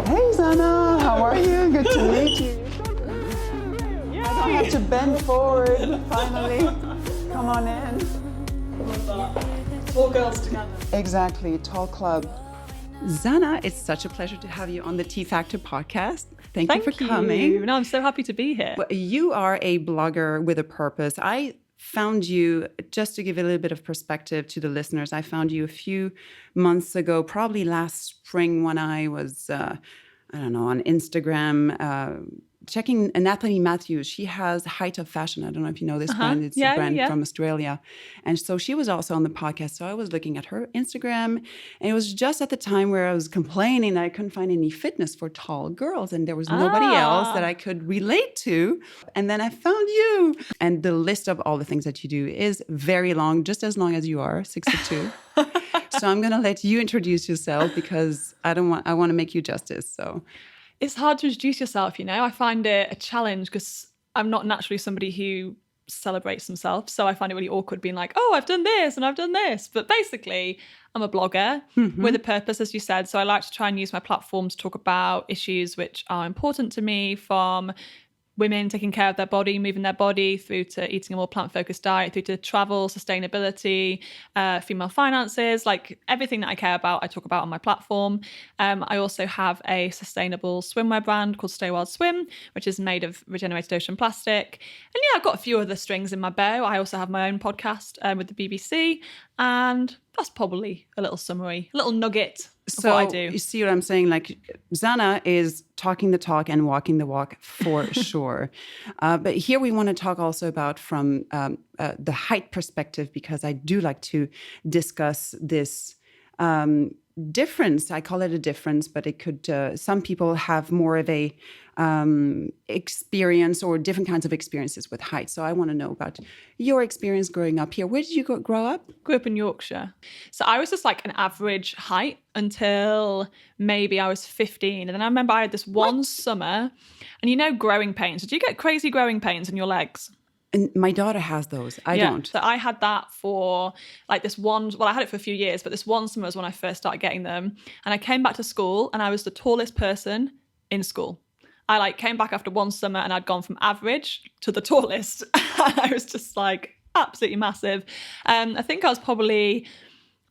Hey Zanna, how are you? Good to meet you. I don't have to bend forward, finally. Come on in. Four girls together. Exactly, tall club. Zanna, it's such a pleasure to have you on the T Factor podcast. Thank you for coming. No, I'm so happy to be here. Well, you are a blogger with a purpose. I found you, just to give a little bit of perspective to the listeners, I found you a few months ago, probably last spring when I was, on Instagram, checking Natalie Matthews. She has Height of Fashion. I don't know if you know this brand. It's a brand from Australia. And so she was also on the podcast. So I was looking at her Instagram. And it was just at the time where I was complaining that I couldn't find any fitness for tall girls. And there was nobody else that I could relate to. And then I found you. And the list of all the things that you do is very long, just as long as you are, 6'2". So I'm going to let you introduce yourself because I want to make you justice. So it's hard to introduce yourself, you know. I find it a challenge because I'm not naturally somebody who celebrates themselves. So I find it really awkward being like, oh, I've done this and I've done this. But basically, I'm a blogger with a purpose, as you said. So I like to try and use my platform to talk about issues which are important to me, from women taking care of their body, moving their body, through to eating a more plant-focused diet, through to travel, sustainability, female finances, like everything that I care about, I talk about on my platform. I also have a sustainable swimwear brand called Stay Wild Swim, which is made of regenerated ocean plastic. And yeah, I've got a few other strings in my bow. I also have my own podcast with the BBC, and that's probably a little summary, a little nugget of what I do. You see what I'm saying? Like, Zanna is talking the talk and walking the walk for sure. But here we want to talk also about from the height perspective, because I do like to discuss this difference. I call it a difference, but it could, some people have more of a experience or different kinds of experiences with height. So I want to know about your experience growing up here. Where did you grow up? Grew up in Yorkshire. So I was just like an average height until maybe I was 15. And then I remember I had this one summer, and you know, growing pains. Did you get crazy growing pains in your legs? And my daughter has those. I don't. So I had that for like this one, well, I had it for a few years, but this one summer was when I first started getting them. And I came back to school and I was the tallest person in school. I like came back after one summer and I'd gone from average to the tallest. I was just like absolutely massive. I think I was probably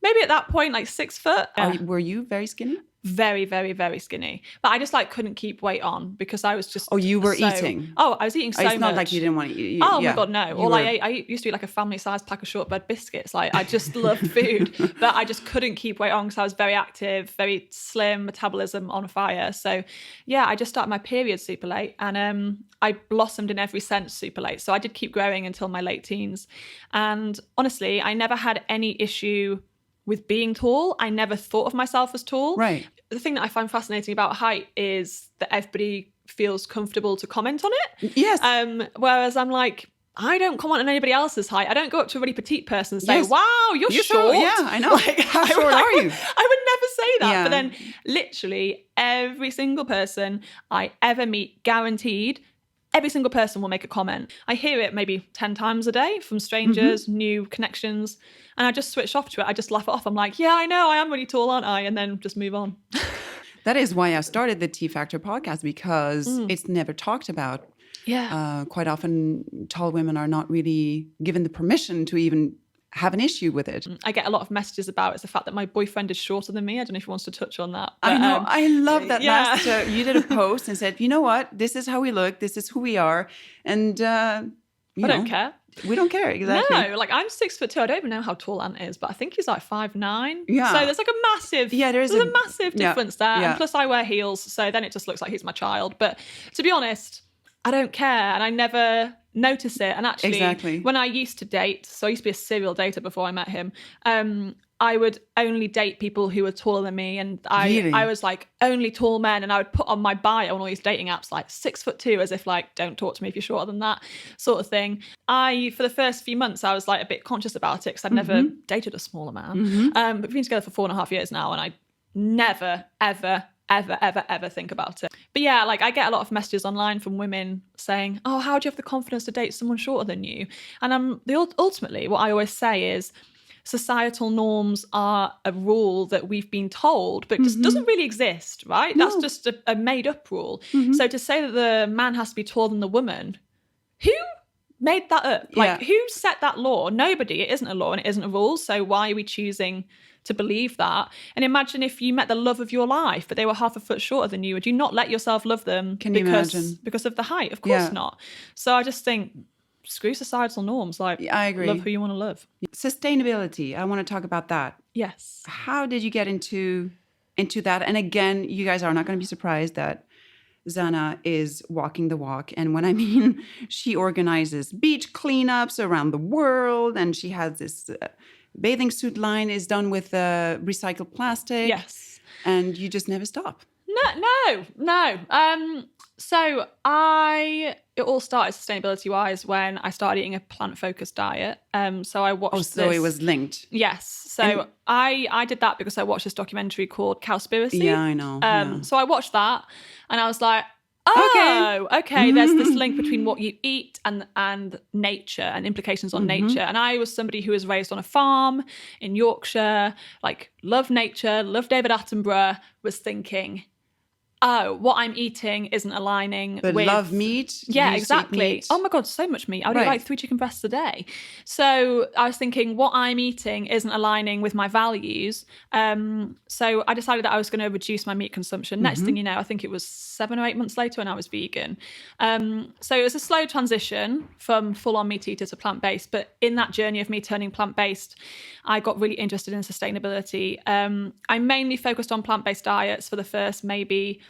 maybe at that point like 6 foot. Were you very skinny? Very, very, very skinny. But I just like couldn't keep weight on because I was just... Oh, you were eating? Oh, I was eating so much. It's not like you didn't want to eat. Oh my God, no. I used to eat like a family-sized pack of shortbread biscuits. Like I just loved food, but I just couldn't keep weight on because I was very active, very slim, metabolism on fire. So yeah, I just started my period super late, and I blossomed in every sense super late. So I did keep growing until my late teens. And honestly, I never had any issue with being tall. I never thought of myself as tall. Right. The thing that I find fascinating about height is that everybody feels comfortable to comment on it. Yes. Whereas I'm like, I don't comment on anybody else's height. I don't go up to a really petite person and say, wow, you're short. Yeah, I know. Like, how short are you? I would never say that. Yeah. But then literally every single person I ever meet, guaranteed, every single person will make a comment. I hear it maybe 10 times a day from strangers, new connections, and I just switch off to it. I just laugh it off. I'm like, yeah, I know, I am really tall, aren't I? And then just move on. That is why I started the T Factor podcast, because it's never talked about. Yeah. Quite often, tall women are not really given the permission to even have an issue with it. I get a lot of messages about the fact that my boyfriend is shorter than me. I don't know if he wants to touch on that. But, I know. I love that. Yeah. You did a post and said, you know what? This is how we look. This is who we are. And I don't care. We don't care. Exactly. No, like I'm 6'2". I don't even know how tall Ant is, but I think he's like 5'9". Yeah. So there's like a massive, there's a massive difference there. Yeah. And plus I wear heels. So then it just looks like he's my child. But to be honest, I don't care. And I never notice it. And actually, when I used to date, so I used to be a serial dater before I met him, I would only date people who were taller than me. And I was like, only tall men. And I would put on my bio on all these dating apps, like 6'2", as if like, don't talk to me if you're shorter than that sort of thing. For the first few months, I was like a bit conscious about it because I'd never dated a smaller man. But we've been together for 4.5 years now. And I never, ever think about it. But yeah, like I get a lot of messages online from women saying, oh, how do you have the confidence to date someone shorter than you? And ultimately what I always say is, societal norms are a rule that we've been told, but just doesn't really exist, right? No. That's just a made-up rule. So to say that the man has to be taller than the woman, who made that up? Like, who set that law? Nobody. It isn't a law and it isn't a rule. So why are we choosing to believe that? And imagine if you met the love of your life, but they were half a foot shorter than you. Would you not let yourself love them because of the height? Of course not. So I just think, screw societal norms. Like, I agree. Love who you want to love. Sustainability. I want to talk about that. Yes. How did you get into that? And again, you guys are not going to be surprised that Zanna is walking the walk. And when I mean, she organizes beach cleanups around the world, and she has this bathing suit line is done with recycled plastic. Yes. And you just never stop. No. So it all started sustainability-wise when I started eating a plant-focused diet. So I watched this. So it was linked. Yes. So I did that because I watched this documentary called Cowspiracy. Yeah, I know. So I watched that and I was like, okay, there's this link between what you eat and nature and implications on nature. And I was somebody who was raised on a farm in Yorkshire, like love nature, love David Attenborough, was thinking, what I'm eating isn't aligning with... love meat? Yeah, exactly. Meat? Oh my God, so much meat. I would eat like 3 chicken breasts a day. So I was thinking what I'm eating isn't aligning with my values. So I decided that I was going to reduce my meat consumption. Next thing you know, I think it was 7 or 8 months later when I was vegan. So it was a slow transition from full-on meat eater to plant-based. But in that journey of me turning plant-based, I got really interested in sustainability. I mainly focused on plant-based diets for the first maybe...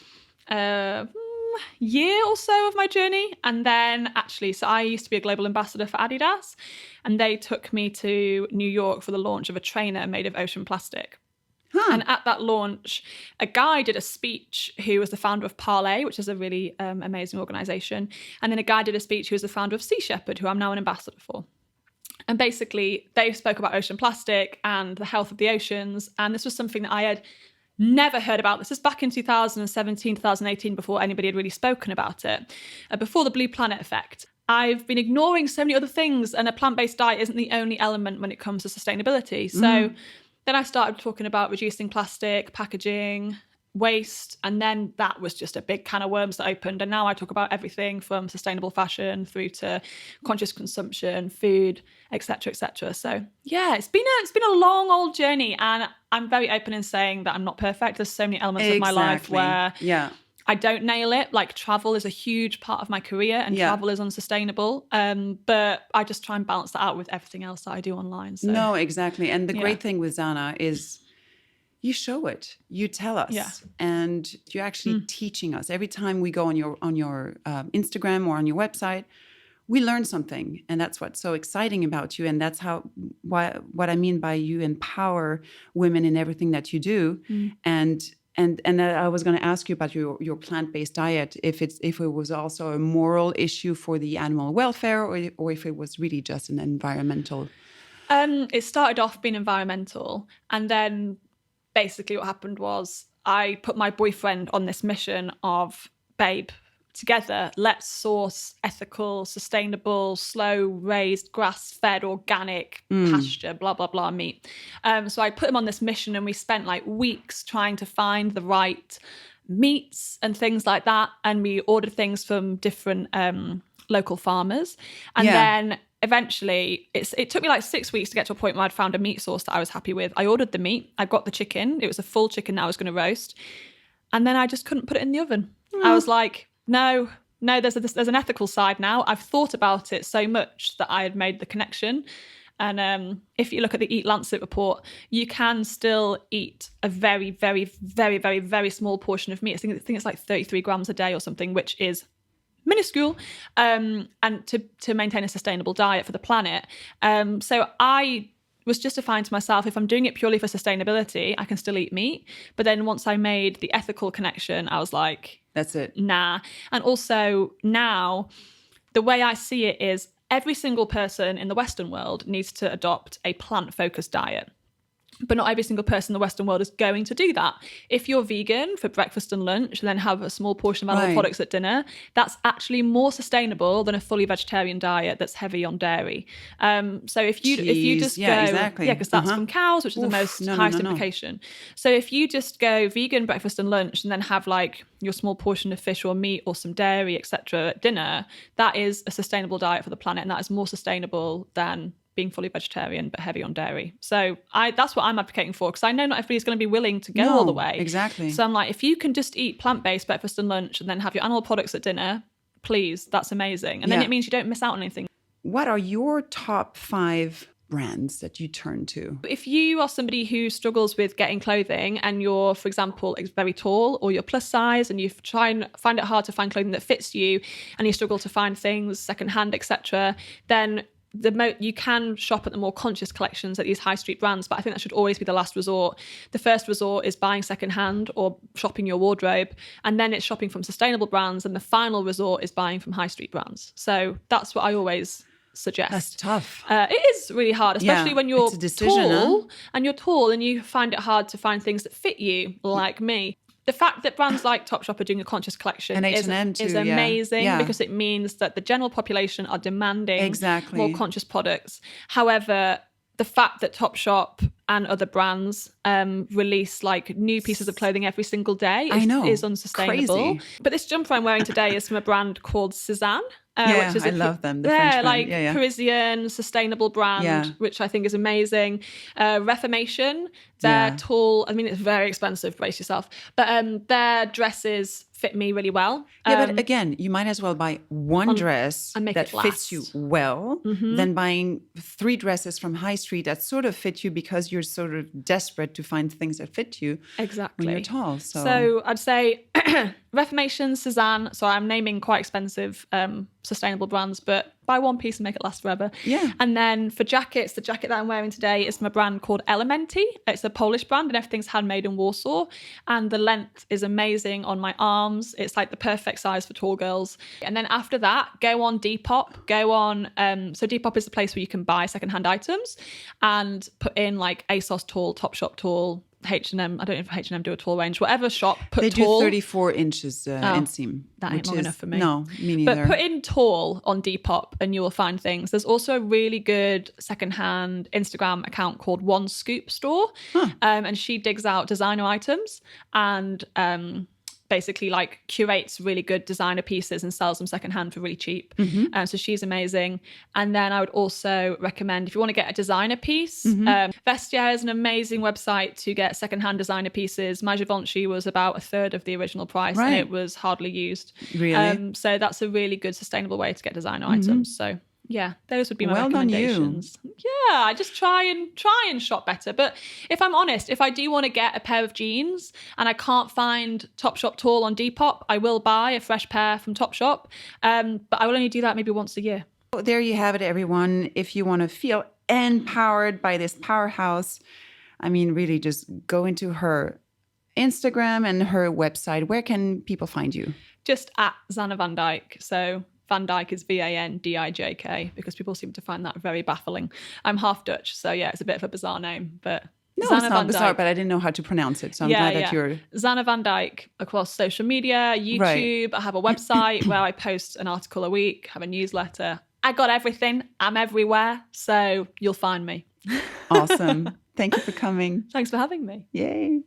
year or so of my journey. And then so I used to be a global ambassador for Adidas, and they took me to New York for the launch of a trainer made of ocean plastic. And at that launch, a guy did a speech who was the founder of Parlay, which is a really amazing organization. And then a guy did a speech who was the founder of Sea Shepherd, who I'm now an ambassador for. And basically they spoke about ocean plastic and the health of the oceans. And this was something that I had never heard about. This is back in 2017, 2018, before anybody had really spoken about it, before the Blue Planet effect. I've been ignoring so many other things, and a plant-based diet isn't the only element when it comes to sustainability. So then I started talking about reducing plastic, packaging, waste, and then that was just a big can of worms that opened. And now I talk about everything from sustainable fashion through to conscious consumption, food, etc., etc. So yeah, it's been a long old journey, and I'm very open in saying that I'm not perfect. There's so many elements of my life where I don't nail it. Like travel is a huge part of my career, and travel is unsustainable. But I just try and balance that out with everything else that I do online. So. No, exactly. And the great thing with Zanna is you show it, you tell us, and you're actually teaching us. Every time we go on your Instagram or on your website, we learn something, and that's what's so exciting about you. And that's what I mean by you empower women in everything that you do. And I was going to ask you about your plant-based diet, if it was also a moral issue for the animal welfare, or if it was really just an environmental. It started off being environmental, and then basically what happened was I put my boyfriend on this mission of, babe, together, let's source ethical, sustainable, slow-raised, grass-fed, organic, pasture, blah, blah, blah meat. So I put him on this mission, and we spent like weeks trying to find the right meats and things like that. And we ordered things from different local farmers. And then eventually, it took me like 6 weeks to get to a point where I'd found a meat source that I was happy with. I ordered the meat. I got the chicken. It was a full chicken that I was going to roast. And then I just couldn't put it in the oven. I was like, no, there's an ethical side now. I've thought about it so much that I had made the connection. And if you look at the Eat Lancet report, you can still eat a very, very, very, very, very small portion of meat. I think it's like 33 grams a day or something, which is minuscule, and to maintain a sustainable diet for the planet. So I was justifying to myself, if I'm doing it purely for sustainability, I can still eat meat. But then once I made the ethical connection, I was like, that's it. Nah. And also now, the way I see it is every single person in the Western world needs to adopt a plant-focused diet. But not every single person in the Western world is going to do that. If you're vegan for breakfast and lunch and then have a small portion of animal products at dinner, that's actually more sustainable than a fully vegetarian diet that's heavy on dairy. So if you just go, exactly. because that's from cows, which is the most highest implication. So if you just go vegan breakfast and lunch and then have like your small portion of fish or meat or some dairy, etc. at dinner, that is a sustainable diet for the planet, and that is more sustainable than being fully vegetarian but heavy on dairy. So that's what I'm advocating for, because I know not everybody's going to be willing to go all the way. Exactly. So I'm like, if you can just eat plant-based breakfast and lunch and then have your animal products at dinner, please, that's amazing. And then it means you don't miss out on anything. What are your top 5 brands that you turn to? If you are somebody who struggles with getting clothing and you're, for example, very tall or you're plus size and you try and find it hard to find clothing that fits you and you struggle to find things secondhand, etc., then you can shop at the more conscious collections at these high street brands, but I think that should always be the last resort. The first resort is buying secondhand or shopping your wardrobe, and then it's shopping from sustainable brands, and the final resort is buying from high street brands. So that's what I always suggest. That's tough. It is really hard, especially when you're tall, and you're tall and you find it hard to find things that fit you, like me. The fact that brands like Topshop are doing a conscious collection and is amazing, because it means that the general population are demanding more conscious products. However, the fact that Topshop and other brands release like new pieces of clothing every single day is unsustainable. Crazy. But this jumper I'm wearing today is from a brand called Cezanne. Which is I love them. The French brand. Parisian sustainable brand, which I think is amazing. Reformation, their tall. I mean, it's very expensive. Brace yourself. But their dresses fit me really well. But again, you might as well buy one dress that fits you well than buying 3 dresses from high street that sort of fit you because you're sort of desperate to find things that fit you. Exactly. When you're tall. So I'd say Reformation, Cezanne. So I'm naming quite expensive sustainable brands, but buy one piece and make it last forever. Yeah. And then for jackets, the jacket that I'm wearing today is from a brand called Elementi. It's a Polish brand and everything's handmade in Warsaw. And the length is amazing on my arms. It's like the perfect size for tall girls. And then after that, go on Depop. Go on, so Depop is the place where you can buy secondhand items and put in like ASOS tall, Topshop tall, H&M. I don't know if H&M do a tall range. Whatever shop, put they tall. They do 34 inches inseam. That ain't long enough for me. No, me neither. But put in tall on Depop and you will find things. There's also a really good secondhand Instagram account called One Scoop Store. And she digs out designer items and basically like curates really good designer pieces and sells them secondhand for really cheap. So she's amazing. And then I would also recommend, if you want to get a designer piece, Vestiaire is an amazing website to get secondhand designer pieces. My Givenchy was about 1/3 of the original price and it was hardly used. Really? So that's a really good sustainable way to get designer items. So yeah, those would be my recommendations. Yeah, I just try and shop better. But if I'm honest, if I do want to get a pair of jeans and I can't find Topshop tall on Depop, I will buy a fresh pair from Topshop. But I will only do that maybe once a year. There you have it, everyone. If you want to feel empowered by this powerhouse, I mean, really just go into her Instagram and her website. Where can people find you? Just at Zanna Van Dijk. So Van Dijk is VANDIJK, because people seem to find that very baffling. I'm half Dutch, so yeah, it's a bit of a bizarre name, but no, Zanna it's not bizarre, but I didn't know how to pronounce it, so I'm glad that you're... Zanna Van Dijk across social media, YouTube. I have a website where I post an article a week, have a newsletter. I got everything. I'm everywhere, so you'll find me. Awesome. Thank you for coming. Thanks for having me. Yay.